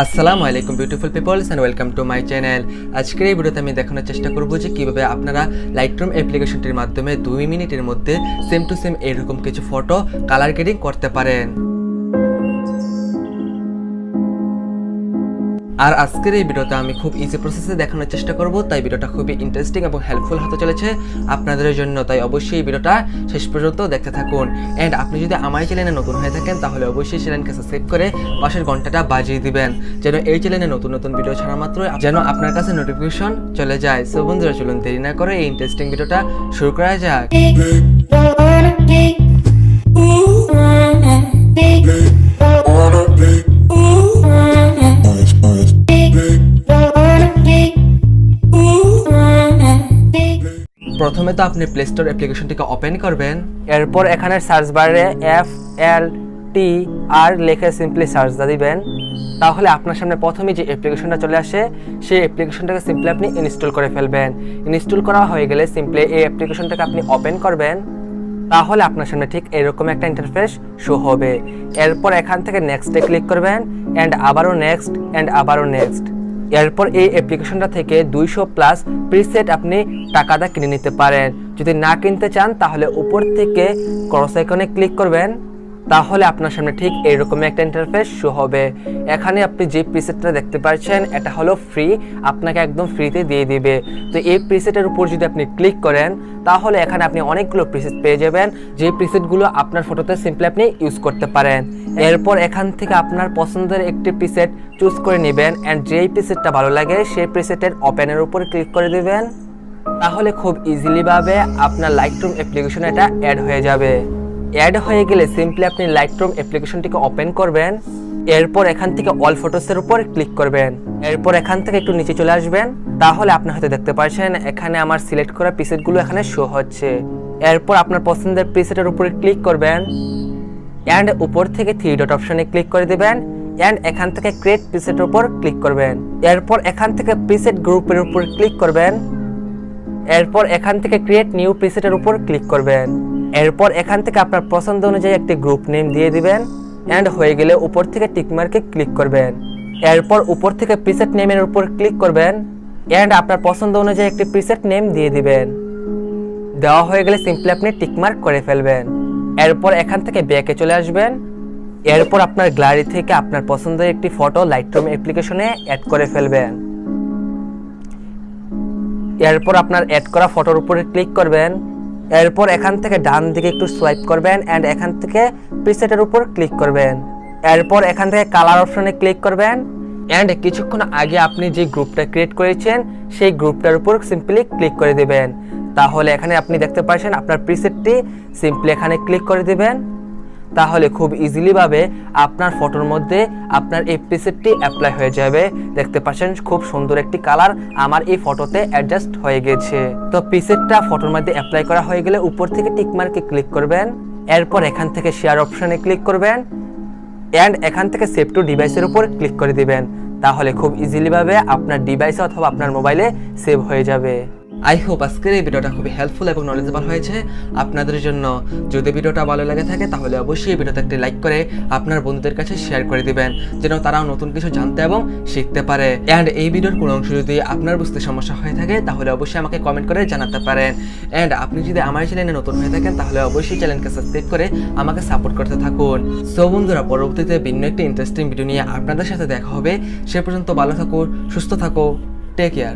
আসসালামু আলাইকুম beautiful people's and welcome to my channel. আজকের এই ভিডিওতে আমি দেখানোর চেষ্টা করব যে কীভাবে আপনারা লাইটরুম অ্যাপ্লিকেশনটির মাধ্যমে 2 মিনিটের মধ্যে সেম টু সেম এরকম কিছু ফটো কালার গ্রেডিং করতে পারেন। আর আজকের এই ভিডিওতে আমি খুব ইজি প্রসেসে দেখানোর চেষ্টা করব, তাই ভিডিওটা খুবই ইন্টারেস্টিং এবং হেল্পফুল হতে চলেছে আপনাদের জন্য। তাই অবশ্যই এই ভিডিওটা শেষ পর্যন্ত দেখতে থাকুন। অ্যান্ড আপনি যদি আমার চ্যানেলে নতুন হয়ে থাকেন তাহলে অবশ্যই চ্যানেলকে সাবস্ক্রাইব করে পাশের ঘন্টাটা বাজিয়ে দিবেন, যেন এই চ্যানেলে নতুন নতুন ভিডিও ছাড়া মাত্র যেন আপনার কাছে নোটিফিকেশন চলে যায়। সো বন্ধুরা, চলুন দেরি না করে এই ইন্টারেস্টিং ভিডিওটা শুরু করা যাক। প্রথমে তো আপনি প্লে স্টোর অ্যাপ্লিকেশনটিকে ওপেন করবেন। এরপর এখানে সার্চ বারে FLTR লিখে সিম্পলি সার্চ দিবেন। তাহলে আপনার সামনে প্রথমে যে অ্যাপ্লিকেশনটা চলে আসে সেই অ্যাপ্লিকেশনটাকে সিম্পলি আপনি ইনস্টল করে ফেলবেন। ইনস্টল করা হয়ে গেলে সিম্পলি এই অ্যাপ্লিকেশনটাকে আপনি ওপেন করবেন। তাহলে আপনার সামনে ঠিক এরকম একটা ইন্টারফেস শো হবে। এরপর এখান থেকে নেক্সটে ক্লিক করবেন, অ্যান্ড আবারও নেক্সট, অ্যান্ড আবারও নেক্সট। এরপর এই অ্যাপ্লিকেশনটা থেকে 200+ প্রিসেট আপনি টাকাটা কিনে নিতে পারেন। যদি না কিনতে চান তাহলে উপর থেকে ক্রস আইকনে ক্লিক করবেন। তাহলে আপনার সামনে ঠিক এইরকম একটা ইন্টারফেস শো হবে। এখানে আপনি যে প্রিসেটটা দেখতে পাচ্ছেন এটা হলো ফ্রি, আপনাকে একদম ফ্রিতে দিয়ে দিবে। তো এই প্রিসেটের উপর যদি আপনি ক্লিক করেন তাহলে এখানে আপনি অনেকগুলো প্রিসেট পেয়ে যাবেন, যে প্রিসেটগুলো আপনার ফটোতে সিম্পলি আপনি ইউজ করতে পারেন। এরপর এখান থেকে আপনার পছন্দের একটি প্রিসেট চুজ করে নেবেন, অ্যান্ড যেই প্রিসেটটা ভালো লাগে সেই প্রিসেটের ওপেনের উপর ক্লিক করে দিবেন। তাহলে খুব ইজিলি ভাবে আপনার লাইটরুম অ্যাপ্লিকেশনে এটা অ্যাড হয়ে যাবে। অ্যাড হয়ে গেলে সিম্পলি আপনি লাইটরুম অ্যাপ্লিকেশনটিকে ওপেন করবেন। এরপর এখান থেকে অল ফটোসের উপর ক্লিক করবেন। এরপর এখান থেকে একটু নিচে চলে আসবেন। তাহলে আপনি হয়তো দেখতে পাচ্ছেন এখানে আমার সিলেক্ট করা প্রিসেটগুলো এখানে শো হচ্ছে। এরপর আপনার পছন্দের প্রিসেটের উপরে ক্লিক করবেন, অ্যান্ড উপর থেকে 3 ডট অপশনে ক্লিক করে দেবেন, অ্যান্ড এখান থেকে ক্রিয়েট প্রিসেটের উপর ক্লিক করবেন। এরপর এখান থেকে প্রিসেট গ্রুপের উপর ক্লিক করবেন। এরপর এখান থেকে ক্রিয়েট নিউ প্রিসেটের উপর ক্লিক করবেন। এরপর এখান থেকে আপনার পছন্দ অনুযায়ী একটি গ্রুপ নেম দিয়ে দিবেন, অ্যান্ড হয়ে গেলে উপর থেকে টিকমার্কে ক্লিক করবেন। এরপর উপর থেকে প্রিসেট নেমের উপর ক্লিক করবেন, অ্যান্ড আপনার পছন্দ অনুযায়ী একটি প্রিসেট নেম দিয়ে দিবেন। দেওয়া হয়ে গেলে সিম্পলি আপনি টিকমার্ক করে ফেলবেন। এরপর এখান থেকে ব্যাকে চলে আসবেন। এরপর আপনার গ্যালারি থেকে আপনার পছন্দের একটি ফটো লাইটরুম অ্যাপ্লিকেশনে অ্যাড করে ফেলবেন। এরপর আপনার অ্যাড করা ফটোর উপরে ক্লিক করবেন। এরপর এখান থেকে ডান দিকে একটু সোয়াইপ করবেন, অ্যান্ড এখান থেকে প্রিসেটের উপর ক্লিক করবেন। এরপর এখান থেকে কালার অপশনে ক্লিক করবেন, অ্যান্ড কিছুক্ষণ আগে আপনি যে গ্রুপটা ক্রিয়েট করেছেন সেই গ্রুপটার উপর সিম্পলি ক্লিক করে দেবেন। তাহলে এখানে আপনি দেখতে পাচ্ছেন আপনার প্রিসেটটি সিম্পলি এখানে ক্লিক করে দেবেন। তাহলে খুব ইজিলি ভাবে আপনার ফটোর মধ্যে আপনার এই প্রিসেটটি অ্যাপ্লাই হয়ে যাবে। দেখতে পাচ্ছেন খুব সুন্দর একটি কালার আমার এই ফটোতে অ্যাডজাস্ট হয়ে গেছে। তো প্রিসেটটা ফটোর মধ্যে অ্যাপ্লাই করা হয়ে গেলে উপর থেকে টিকমার্কে ক্লিক করবেন। এরপর এখান থেকে শেয়ার অপশনে ক্লিক করবেন, অ্যান্ড এখান থেকে সেভ টু ডিভাইসের উপর ক্লিক করে দিবেন। তাহলে খুব ইজিলি ভাবে আপনার ডিভাইসে অথবা আপনার মোবাইলে সেভ হয়ে যাবে। আই হোপ আজকের এই ভিডিওটা খুবই হেল্পফুল এবং নলেজেবল হয়েছে আপনাদের জন্য। যদি ভিডিওটা ভালো লাগে থাকে তাহলে অবশ্যই এই ভিডিওতে একটি লাইক করে আপনার বন্ধুদের কাছে শেয়ার করে দিবেন, যেন তারাও নতুন কিছু জানতে এবং শিখতে পারে। অ্যান্ড এই ভিডিওর কোনো অংশ যদি আপনার বুঝতে সমস্যা হয়ে থাকে তাহলে অবশ্যই আমাকে কমেন্ট করে জানাতে পারেন। অ্যান্ড আপনি যদি আমার চ্যানেলে নতুন হয়ে থাকেন তাহলে অবশ্যই চ্যানেলকে সাবস্ক্রাইব করে আমাকে সাপোর্ট করতে থাকুন। সো বন্ধুরা, পরবর্তীতে ভিন্ন একটি ইন্টারেস্টিং ভিডিও নিয়ে আপনাদের সাথে দেখা হবে। সে পর্যন্ত ভালো থাকুন, সুস্থ থাকো, টেক কেয়ার।